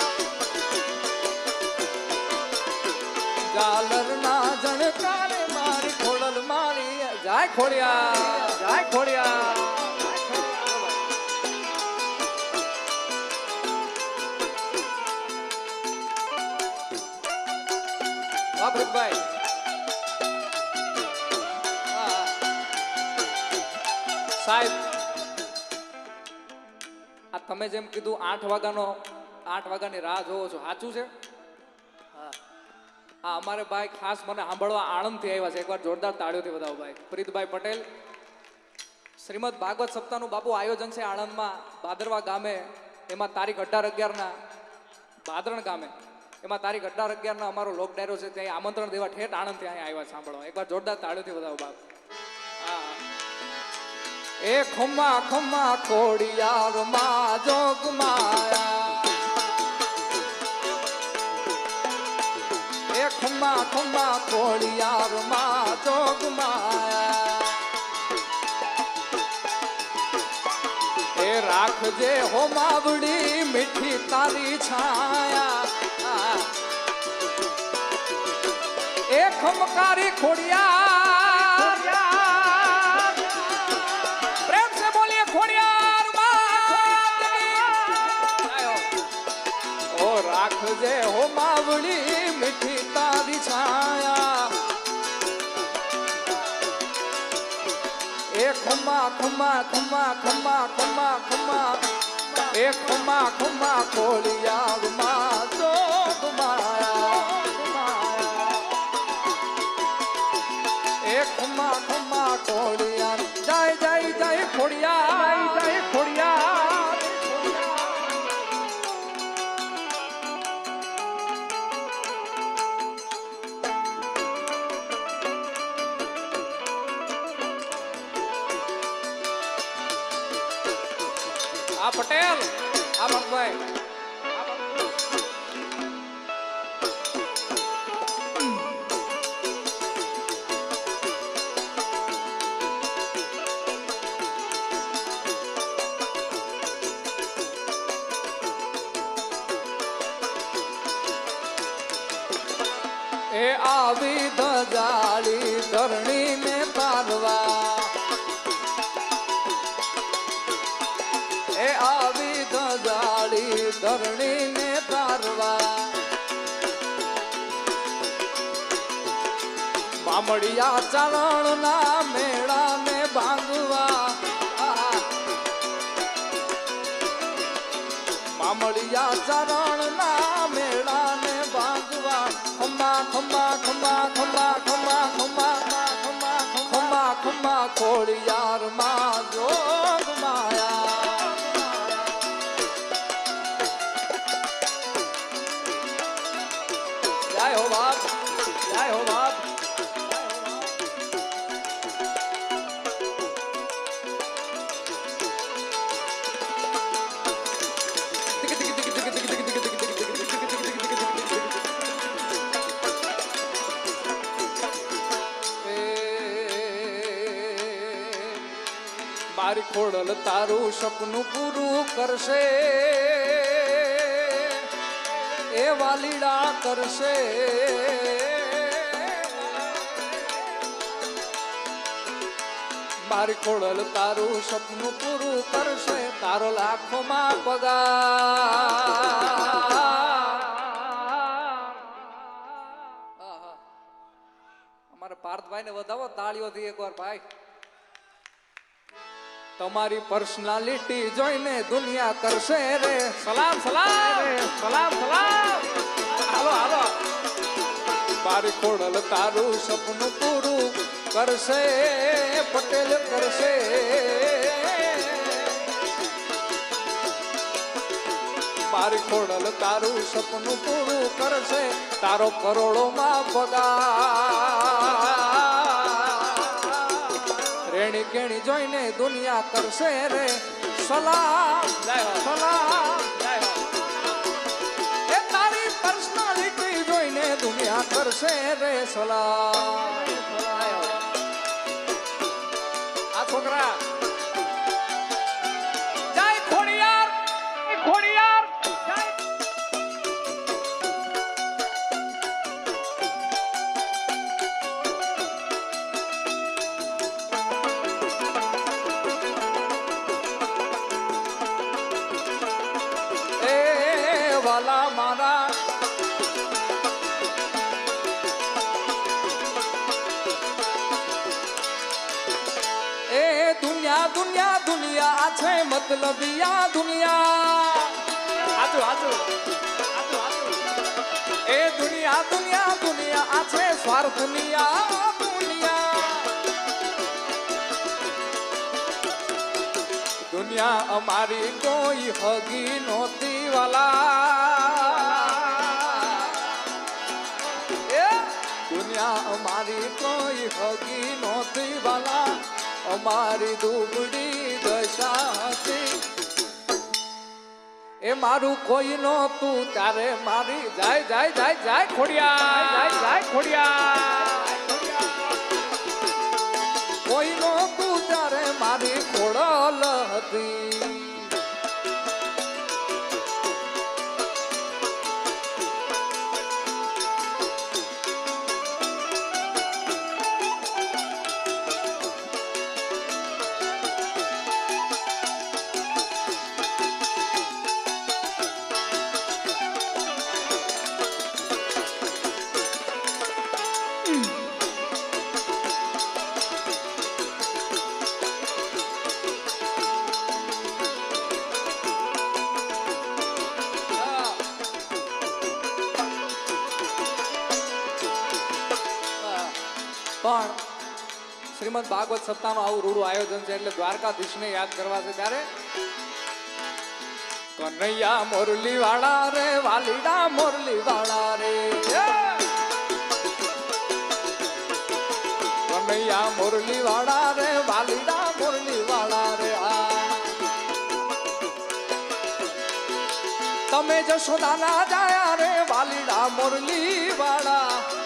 S2: જાલર ના જણકારે મારી ખોલડ મારી જાય ખોડિયા ભરતભાઈ સાહેબ આ તમે જેમ કીધું 8 વાગ્યાની રાહ જોવો છો સાચું છે આ અમારે ભાઈ ખાસ મને સાંભળવા આણંદથી આવ્યા છે. એકવાર જોરદાર તાળીઓથી વધાવો ભાઈ. પ્રીતભાઈ પટેલ. શ્રીમદ ભાગવત સપ્તાહનું બાપુ આયોજન છે આણંદમાં ભાદરવા ગામે. એમાં તારીખ 18/11 ભાદરણ ગામે. એમાં તારીખ 18/11 અમારો લોક ડાયરો છે. ત્યાં આમંત્રણ દેવા ઠેઠ આણંદથી અહીંયા આવ્યા સાંભળવા. એકવાર જોરદાર તાળીઓથી વધાવો બાપ. હા. એ ખમ્મા ખમ્મા ખોડિયાર માં જોગ માયા. એ ખમ્મા ખમ્મા ખોડિયાર માં જોગ માયા. એ રાખજે હો માવડી મીઠી તારી છાયા. એ ખમકારી ખોડિયાર. પ્રેમ સે બોલીએ ખોડિયાર માત કી. ઓ રાખજે હો માવડી મીઠી તારી છાયા. એ ખમ્મા ખમ્મા ખમ્મા ખમ્મા ખમ્મા ખમ્મા. એ ખમ્મા ખમ્મા ખોડિયાર માં જોગ માયા. એ ખમ્મા ખમ્મા ખોડિયાર. જય જય જય ખોડિયાર. જય ખોડિયાર. આ પટેલ. આ ભગભાઈ. એ આવી ધજાળી ધરણી ને પારવા. એ આવી ધજાળી ધરણી ને તારવા. મામડિયા ચારણ ના મેળા ને બાંધવા. મામડિયા ચારણ ના મેળા ને બાંધવા. ખમ્મા ખમ્મા ખમ્મા ખમ્મા ખમ્મા ખમ્મા ખમ્મા ખમ્મા ખમ્મા ખોડિયાર માં જોગ માયા. જય હો બાપ. જય હો બાપ. મારી ખોડલ તારું સપનું પૂરું કરશે. એ વાલીડા કરશે. મારી ખોડલ તારું સપનું પૂરું કરશે. તારો લાખોમાં પગાર. અમારા પાર્થભાઈ ને વધાવો તાળીઓથી એકવાર ભાઈ. તમારી પર્સનાલિટી જોઈને દુનિયા કરશે રે સલામ સલામ સલામ સલામ. હાલો હાલો. મારી ખોડલ તારું સપનું પૂરું કરશે. પટેલ કરશે. મારી ખોડલ તારું સપનું પૂરું કરશે. તારો કરોડોમાં પગાર. રેણી કેણી જોઈને દુનિયા કરશે રે સલામ સલામ. એ તારી પર્સનાલિટી જોઈને દુનિયા કરશે રે સલામ. આ છોકરા. જય ખોડિયાર. ખોડિયાર. વાલા મારા. એ દુનિયા દુનિયા દુનિયા છે મતલબિયા દુનિયા. આ હાચું હાચું એ દુનિયા દુનિયા દુનિયા આ છે સ્વાર્થની આ દુનિયા દુનિયા અમારી કોઈ હગી નહોતી વાલા એ દુનિયા અમારી કોઈ હગી નહોતી વાલા અમારી દુબળી દશા હતી એ મારું કોઈ નહોતું ત્યારે મારી જાય જાય જાય જાય ખોડિયા જાય જાય ખોડિયા કોઈ નહોતું ત્યારે મારી ખોડલ હતી પણ શ્રીમદ ભાગવત સપ્તાહનું આવું રૂડું આયોજન છે એટલે દ્વારકાધીશને યાદ કરવા છે ત્યારે કનૈયા મોરલી વાળા રે વાલીડા મોરલી વાળા રે કનૈયા મોરલી વાળા રે વાલીડા મોરલી વાળા રે તમે જશોદાના જાયા રે વાલીડા મોરલી વાળા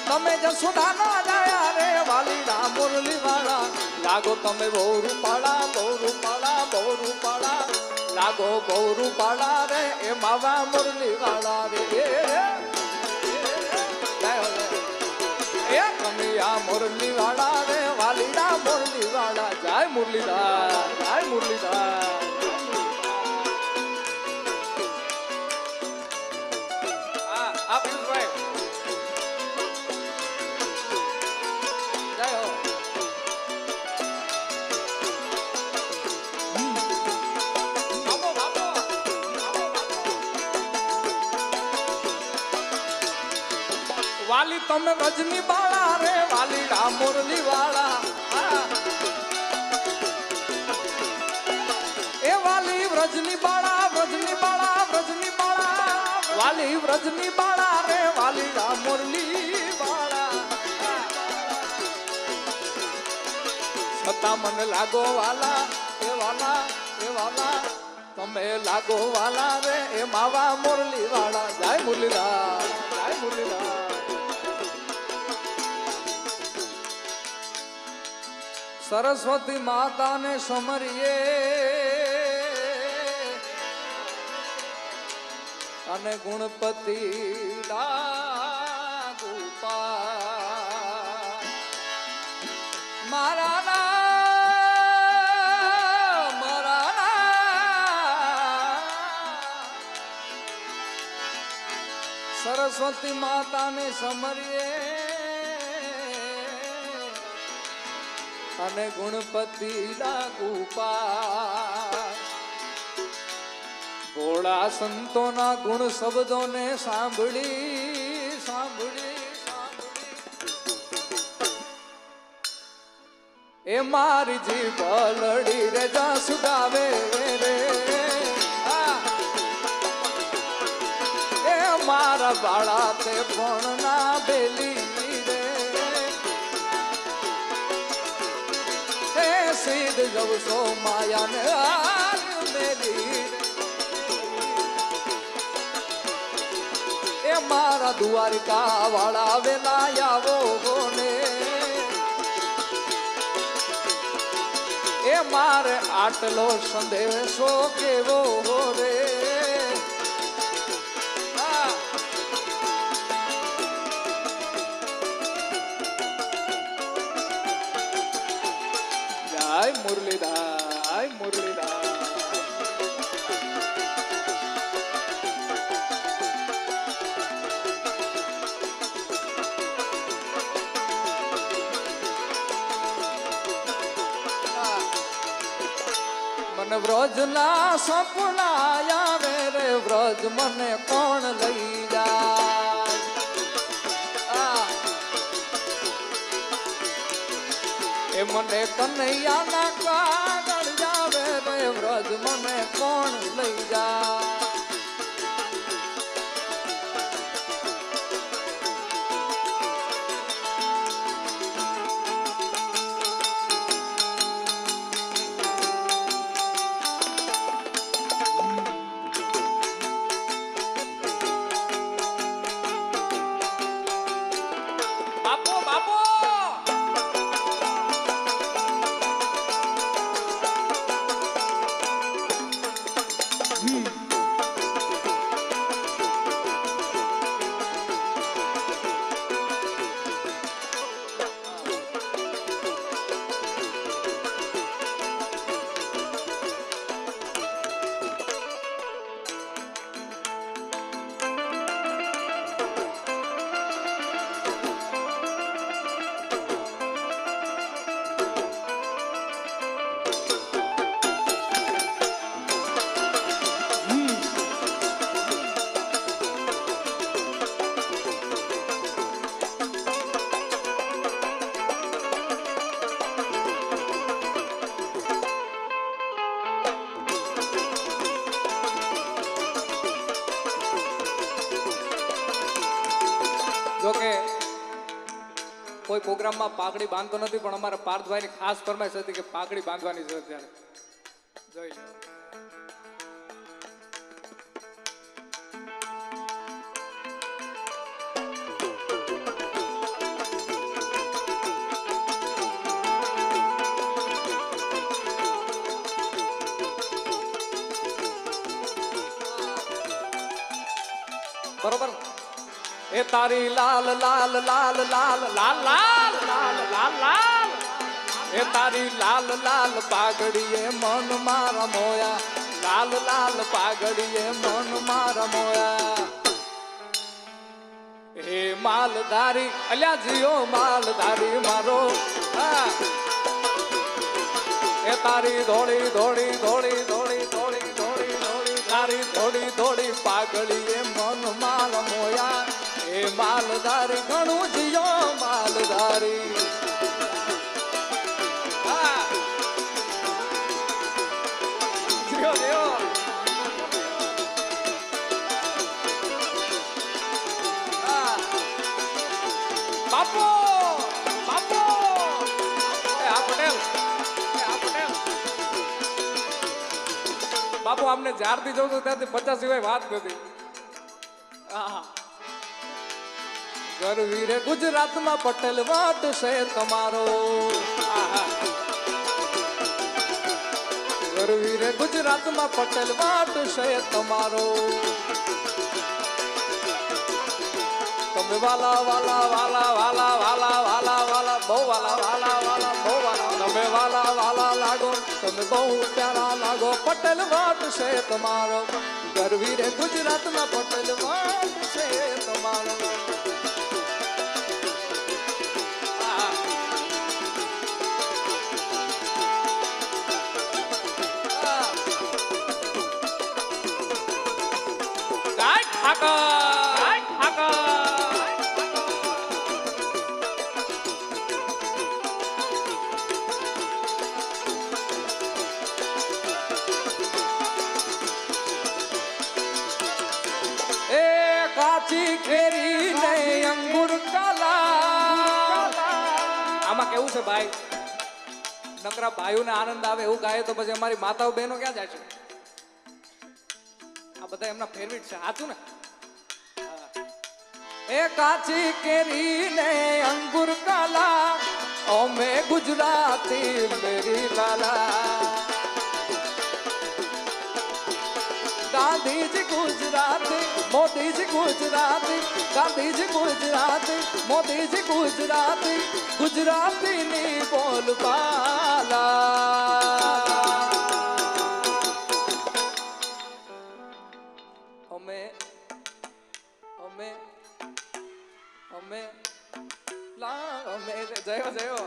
S2: તમે જસોદાના જાયા રે વાલીડા મુરલી વાળા લાગો તમે બહુ રૂપાળા બહુ રૂપાળા બહુ રૂપાળા લાગો બહુ રૂપાળા રે એ માવા મુરલી વાળા રે એ કનૈયા મુરલી વાળા રે વાલીડા મુરલી વાળા જય મુરલીધર જય મુરલીધર આ પિયુષભાઈ વાલી તમે રજની બાળા રે વાલીડા મોરલી વાળા એ વાલી વ્રજની બાળા વ્રજની બાળા વ્રજની બાળા વાલી વ્રજની બાળા રે વાલીડા મોરલી વાળા છતાં મને લાગો વાલા એ વાલા એ વાલા તમે લાગો વાલા રે એ માવા મોરલી વાળા જય મુરલીધર જય મુરલીધર સરસ્વતી માતાને સમરીએ અને ગુણપતિ લાગુ મારા સરસ્વતી માતાને સમરીએ અને ગુણપતિ લાગુ ભોળા સંતોના ગુણ શબ્દોને સાંભળી સાંભળી સાંભળી એ મારી જીભ લડી રે જા સુગાવે રે એ મારા બાળા તે પણ ના બેલી સીધ જવ સો માયાને મેલી એ મારા દ્વારકા વાળા વેલા આવો ને એ મારે આટલો સંદેશો કેવો રે જય મુરલીધર મુરલીધર મને વ્રજના સપના આવે રે વ્રજ મને કોણ લઈ જાય એ મને કનૈયાના કાગળ જાવે રે વ્રજ મને કોણ લઈ જાય જોકે કોઈ પ્રોગ્રામમાં પાઘડી બાંધતો નથી પણ અમારા પાર્થભાઈની ખાસ ફરમાઈશ હતી કે પાઘડી બાંધવાની છે ત્યારે જોઈ લો બરોબર એ તારી લાલ લાલ લાલ લાલ લાલ લાલ લાલ લાલ લાલ એ તારી લાલ લાલ પાઘડીએ મન મારા મોયા લાલ લાલ પાઘડીએ મન મારા મોયા હે માલધારી અલ્યા જીઓ માલધારી મારો એ તારી ધોળી ધોળી ધોળી ધોળી ધોળી ધોળી ધોળી તારી ધોળી ધોળી પાઘડીએ મન મારા મોયા એ માલધારી ઘણું જીઓ માલધારી જીઓ જીઓ બાપુ બાપુ આ પટેલ બાપુ આમને જ્યારથી જોઉં છું ત્યારથી 50 સિવાય વાત નથી ગરવીરે ગુજરાતમાં પટેલ વાટ છે તમારો ગરવીરે ગુજરાતમાં પટેલ વાટ છે તમારો તમે વાલા વાલા વાલા વાલા વાલા વાલા વાલા બહુ વાલા વાલા વાલા બહુ વાલા તમે વાલા વાલા લાગો તમે બહુ પ્યારા લાગો પટેલ વાટ છે તમારો ગરવીરે ગુજરાતમાં પટેલ વાટ છે તમારો કાચી કેરી ને અંગુર કાલા આમાં કેવું છે ભાઈ નકરા ભાઈઓને આનંદ આવે એવું ગાય તો પછી અમારી માતાઓ બહેનો ક્યાં જાય છે આ બધા એમના ફેવરિટ છે સાચું ને એ કાચી કેરી ને અંગુર કાલા ઓ મે ગુજરાતી મેરી લાલા ગાંધીજી ગુજરાતી મોદીજી ગુજરાતી ગાંધીજી ગુજરાતી મોદીજી ગુજરાતી ગુજરાતીની બોલબાલા અમે અમે અમે લા અમે જયો જયો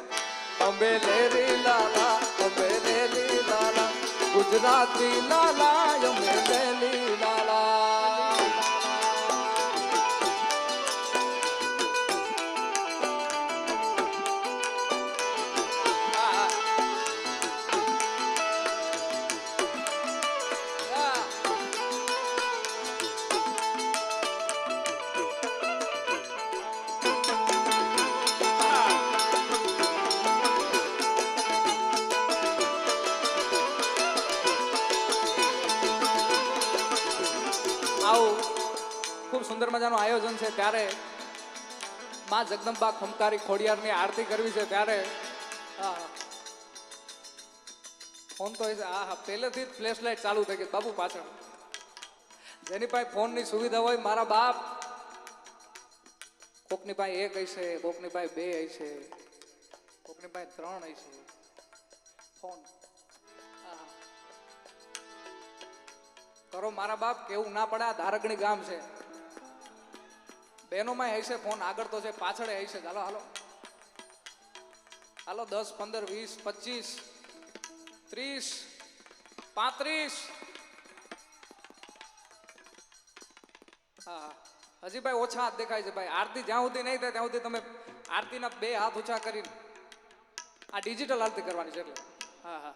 S2: અમે લેરી લાલા અમે લેરી લાલા ગુજરાતી લાલા અમે લેલી લાલા આવું ખૂબ સુંદર મજાનું આયોજન છે ત્યારે માં જગદંબા ખમકારી ખોડિયારની આરતી કરવી છે ત્યારે ફોન તો હા પહેલેથી જ ફ્લેશ લાઇટ ચાલુ થઈ ગઈ બાપુ પાછળ જેની પાસે ફોનની સુવિધા હોય મારા બાપ કોકની પાસે એક હશે કોકની પાસે બે હશે કોકની પાસે ત્રણ હશે ફોન કરો મારા બાપ કેવું ના પડે આ ધારકણી ગામ છે બહેનોમાં હશે ફોન આગળ તો છે પાછળ હશે હાલો હાલો હાલો 10 15 20 25 30 35 હા હજી ભાઈ ઓછા હાથ દેખાય છે ભાઈ આરતી જ્યાં સુધી નહીં થાય ત્યાં સુધી તમે આરતીના બે હાથ ઊંચા કરીને આ ડિજિટલ આરતી કરવાની છે એટલે હા હા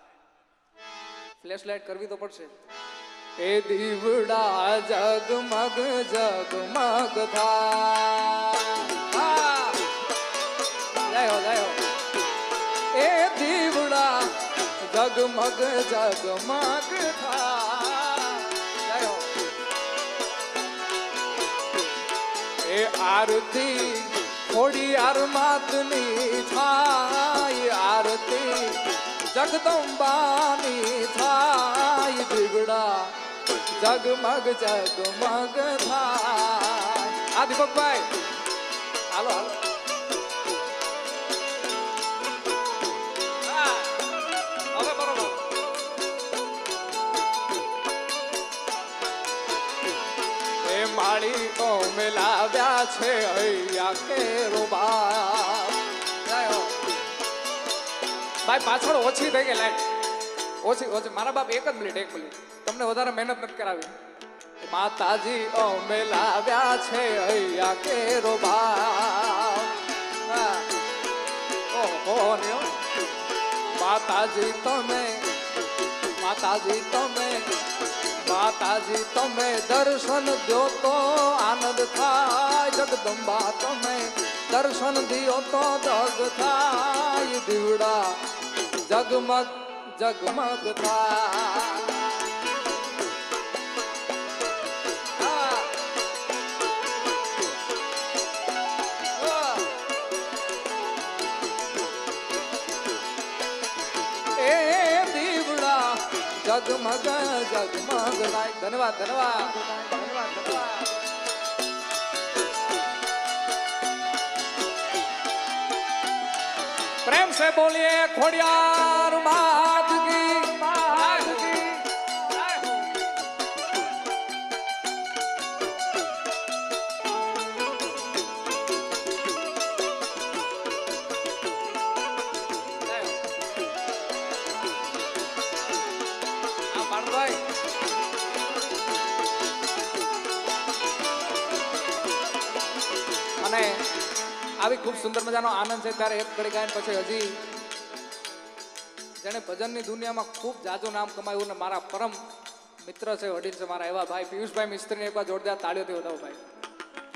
S2: ફ્લેશ લાઇટ કરવી તો પડશે એ દીવડા જગમગ જગમગ થા જય હો એ દીવડા જગમગ જગમગ થા જય હો એ આરતી ખોડિયાર માતની થાય આરતી જગદંબાની થાય દીવડા જગમગ જગમગ થાય આ દીપકભાઈ હાલો હાલો હવે બરોબર એ માળી ઓ મેલાવ્યા છે હૈયા કેરો બાપ ભાઈ પાછળ ઓછી થઈ ગઈ લાઈટ ઓછી મારા બાપ એક મિનિટ તમને વધારે મહેનત નથી કરાવી માતાજી અમે લાવ્યા છે અહીંયા કેરો ભાવ ઓહો માતાજી તમે દર્શન દો તો આનંદ થાય જગદંબા તમે દર્શન દિયો તો જગ થાય દીવડા જગમગ જગમગ થાય जगमग जगमग लाइट धन्यवाद धन्यवाद धन्यवाद धन्यवाद प्रेम से बोलिए खोड़ियार मात की मात की અને આવી ખૂબ સુંદર મજાનો આનંદ છે ત્યારે એક ઘડી ગાયન પછી હજી જેને ભજનની દુનિયામાં ખૂબ જાજુ નામ કમાયું ને મારા પરમ મિત્ર છે વડીલ છે મારા એવા ભાઈ પિયુષભાઈ મિસ્ત્રીને એકવાર જોરદાર તાળીઓથી વધાવો ભાઈ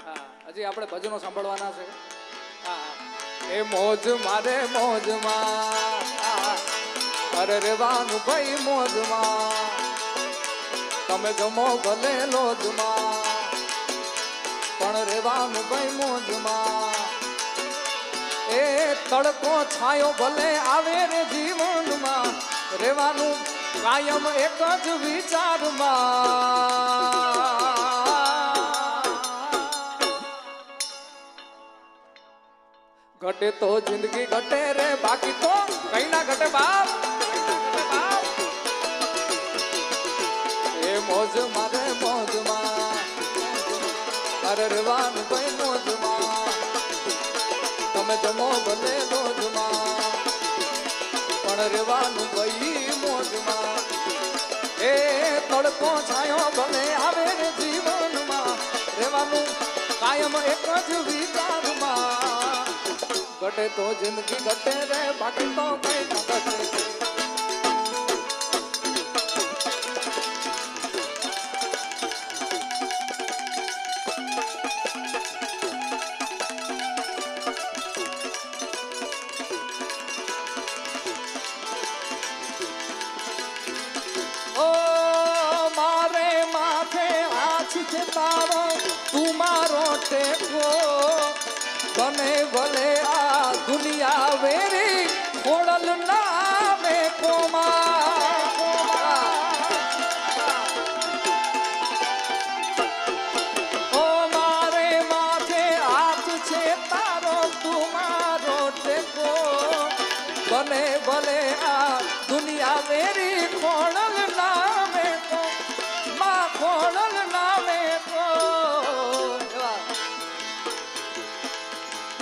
S2: હા હજી આપણે ભજનો સાંભળવાના છે હા એ મોજ મારે મોજમાં અરે રેવાનું ભાઈ મોજમાં તમે જમો ભલે લોજમાં પણ રેવાનું ભાઈ મોજમાં એ તડકો છાયો ભલે આવે રે જીવનમાં રેવાનું કાયમ એક જ વિચારમાં ઘટે તો જિંદગી ઘટે રે બાકી તો કઈ ના ઘટે બાપ એ મોજ મારે મોજમાં અરે રેવાનું ભાઈ મોજમાં તમે જમો ભલે મોજમાં પણ રેવાનું ભાઈ મોજમાં એમ એક જ વિચારમાં ઘટે તો જિંદગી ઘટે રે બાકી તો કઈ ન ઘટે ઓ મારે માથે હાથ છે તારો તું મારો ટેકો બને ભલે આ દુનિયા વેરી ખોડલ નામે ઓ મારે માથે હાથ છે તારો તું મારો ટેકો બને ભલે આ દુનિયા વેરી ખોડલ નામે તો માં ખોડલ નામે તો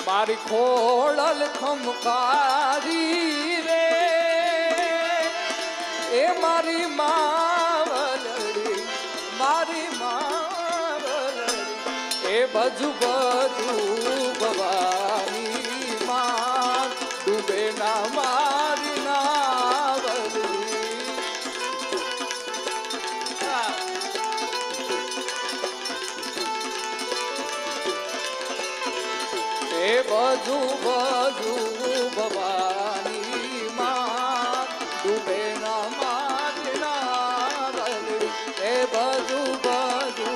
S2: મારી ખોડલ ખમકારી રે એ મારી માવલડી મારી માવલડી એ બજુ બજુ ભવાની માં ડૂબે ના મારી નાવલડી એ બજુ બજુ ભવાની માં ડૂબે ના મારી નાવલડી એ બજુ બજુ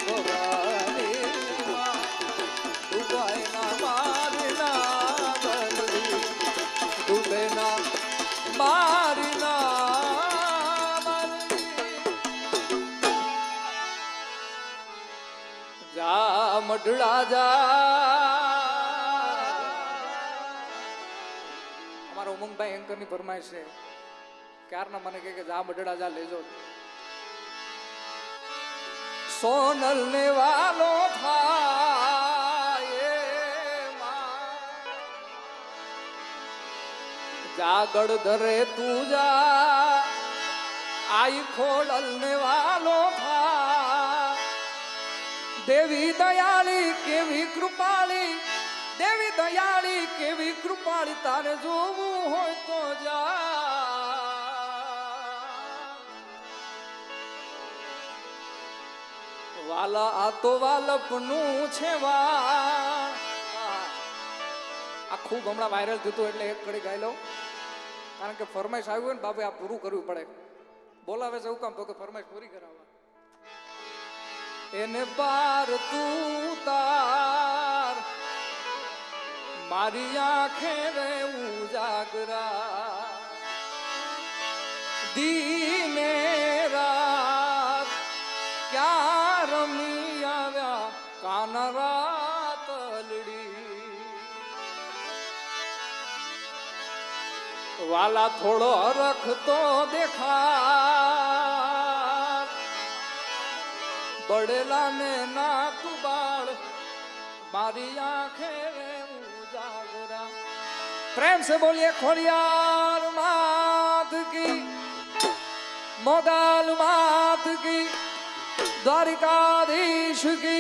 S2: ભવાની માં ડૂબાય ના મારી નાવલડી ડૂબે ના મારી નાવલડી જા મઢડા જા અમારા ઉમંગભાઈ એન્કરની ફરમાઈશ છે ક્યારના મને કહે કે જા મઢડા જા લેજો સોનલ ને વાલો થાય જાગડ ધરે તું જા આઈ ખોડલ ને વાલો થા દેવી દયાળી કેવી કૃપાળી દેવી દયાળી કેવી કૃપાળી તારે જોવું હોય તો જા વાલા આ તો વાલપનું છે આ ખૂબ હમણાં વાયરલ થયું એટલે એક કડી ગાઈ લઉં કારણ કે ફરમાઈશ આવ્યું હોય ને બાબે આ પૂરું કરવું પડે બોલાવે છે એવું કામ તો કે ફરમાઈશ પૂરી કરાવવા એને પાર તું તાર મારી આંખે રે ઉજાગરા દીને રાત ક્યાં રમી આવ્યા કાના રાતલડી વાલા થોડો હરખ તો દેખા બડેલા ને ના તું બાળ મારી આંખે રે ઉજાગરા प्रेम से बोलिए खोड़ियार मात की मोगाल मात की द्वारिकाधीश की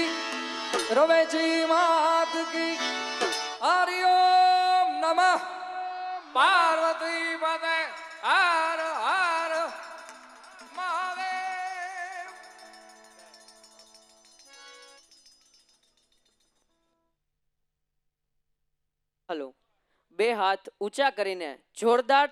S2: रवेची मात की हरिओम नमः पार्वती पते हर हर महादेव।
S1: હલો બે હાથ ઊંચા કરીને જોરદાર